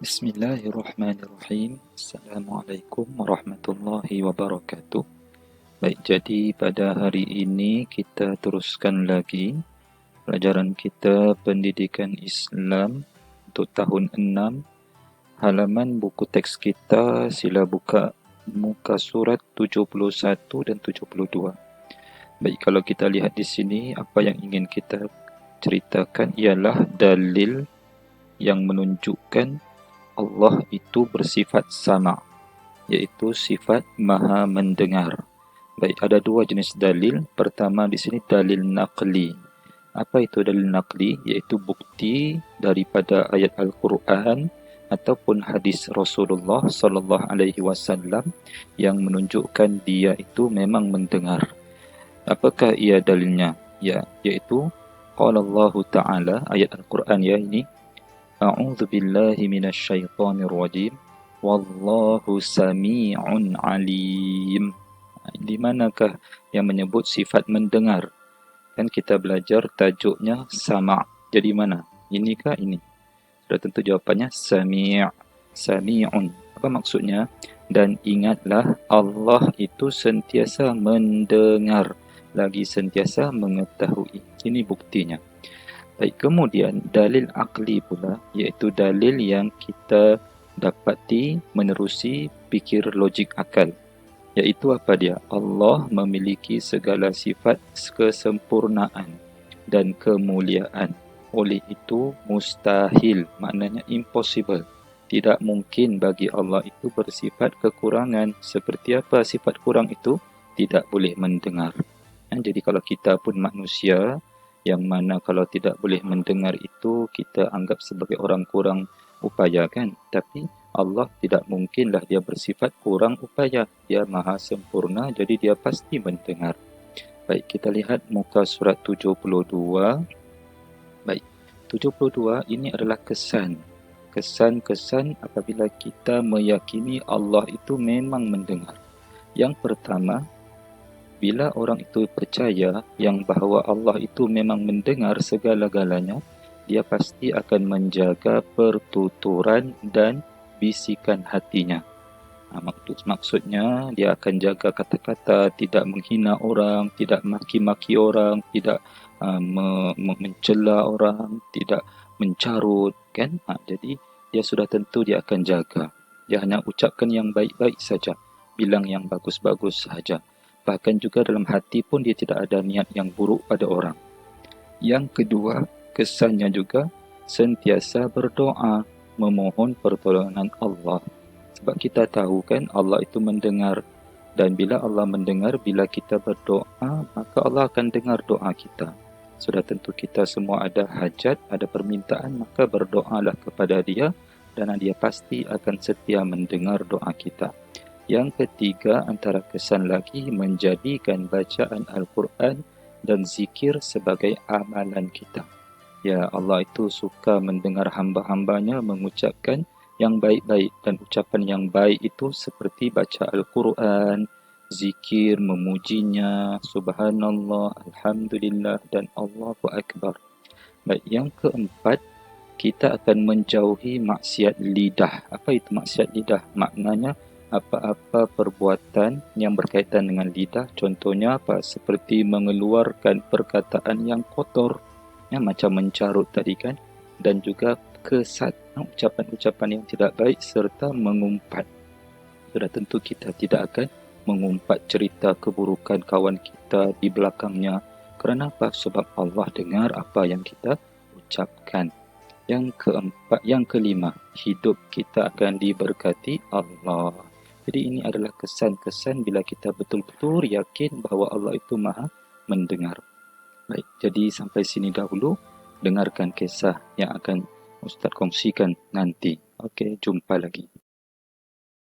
Bismillahirrahmanirrahim. Assalamualaikum warahmatullahi wabarakatuh. Baik, jadi pada hari ini kita teruskan lagi pelajaran kita Pendidikan Islam untuk tahun 6. Halaman buku teks kita sila buka muka surat 71 dan 72. Baik, kalau kita lihat di sini, apa yang ingin kita ceritakan ialah dalil yang menunjukkan Allah itu bersifat sama, iaitu sifat maha mendengar. Baik, ada dua jenis dalil. Pertama di sini dalil naqli. Apa itu dalil naqli? Iaitu bukti daripada ayat Al-Quran ataupun hadis Rasulullah sallallahu alaihi wasallam yang menunjukkan dia itu memang mendengar. Apakah ia dalilnya? Ya, iaitu qala Allah Ta'ala, ayat Al-Quran ya ini. A'udzu billahi minasyaitonir rajim. Wallahu sami'un alim. Di manakah yang menyebut sifat mendengar? Kan kita belajar tajuknya sama'. Jadi mana? Ini kah ini? Sudah tentu jawapannya sami'. Sami'un. Apa maksudnya? Dan ingatlah Allah itu sentiasa mendengar, lagi sentiasa mengetahui. Ini buktinya. Baik, kemudian dalil akli pula, iaitu dalil yang kita dapati menerusi fikir logik akal. Iaitu apa dia? Allah memiliki segala sifat kesempurnaan dan kemuliaan. Oleh itu mustahil, maknanya impossible. Tidak mungkin bagi Allah itu bersifat kekurangan. Seperti apa sifat kurang itu? Tidak boleh mendengar. Jadi kalau kita pun manusia, yang mana kalau tidak boleh mendengar itu kita anggap sebagai orang kurang upaya kan. Tapi Allah tidak mungkinlah dia bersifat kurang upaya. Dia maha sempurna, jadi dia pasti mendengar. Baik, kita lihat muka surat 72. Baik, 72 ini adalah kesan. Kesan-kesan apabila kita meyakini Allah itu memang mendengar. Yang pertama, bila orang itu percaya yang bahawa Allah itu memang mendengar segala-galanya, dia pasti akan menjaga pertuturan dan bisikan hatinya. Maksudnya, dia akan jaga kata-kata, tidak menghina orang, tidak maki-maki orang, tidak mencela orang, tidak mencarut, kan? Jadi, dia sudah tentu dia akan jaga. Dia hanya ucapkan yang baik-baik saja, bilang yang bagus-bagus saja. Bahkan juga dalam hati pun dia tidak ada niat yang buruk pada orang. Yang kedua, kesannya juga sentiasa berdoa, memohon pertolongan Allah. Sebab kita tahu kan Allah itu mendengar. Dan bila Allah mendengar, bila kita berdoa, maka Allah akan dengar doa kita. Sudah tentu kita semua ada hajat, ada permintaan, maka berdoalah kepada dia dan dia pasti akan setia mendengar doa kita. Yang ketiga, antara kesan lagi, menjadikan bacaan Al-Quran dan zikir sebagai amalan kita. Ya, Allah itu suka mendengar hamba-hambanya mengucapkan yang baik-baik. Dan ucapan yang baik itu seperti baca Al-Quran, zikir, memujinya, subhanallah, alhamdulillah, dan Allahu Akbar. Baik, yang keempat, kita akan menjauhi maksiat lidah. Apa itu maksiat lidah? Maknanya, apa-apa perbuatan yang berkaitan dengan lidah, contohnya apa? Seperti mengeluarkan perkataan yang kotor, ya, macam mencarut tadi kan, dan juga kesat, ucapan-ucapan yang tidak baik serta mengumpat. Sudah tentu kita tidak akan mengumpat cerita keburukan kawan kita di belakangnya. Kerana apa? Sebab Allah dengar apa yang kita ucapkan. Yang keempat, yang kelima, hidup kita akan diberkati Allah. Jadi ini adalah kesan-kesan bila kita betul-betul yakin bahawa Allah itu maha mendengar. Baik, jadi sampai sini dahulu. Dengarkan kisah yang akan Ustaz kongsikan nanti. Okey, jumpa lagi.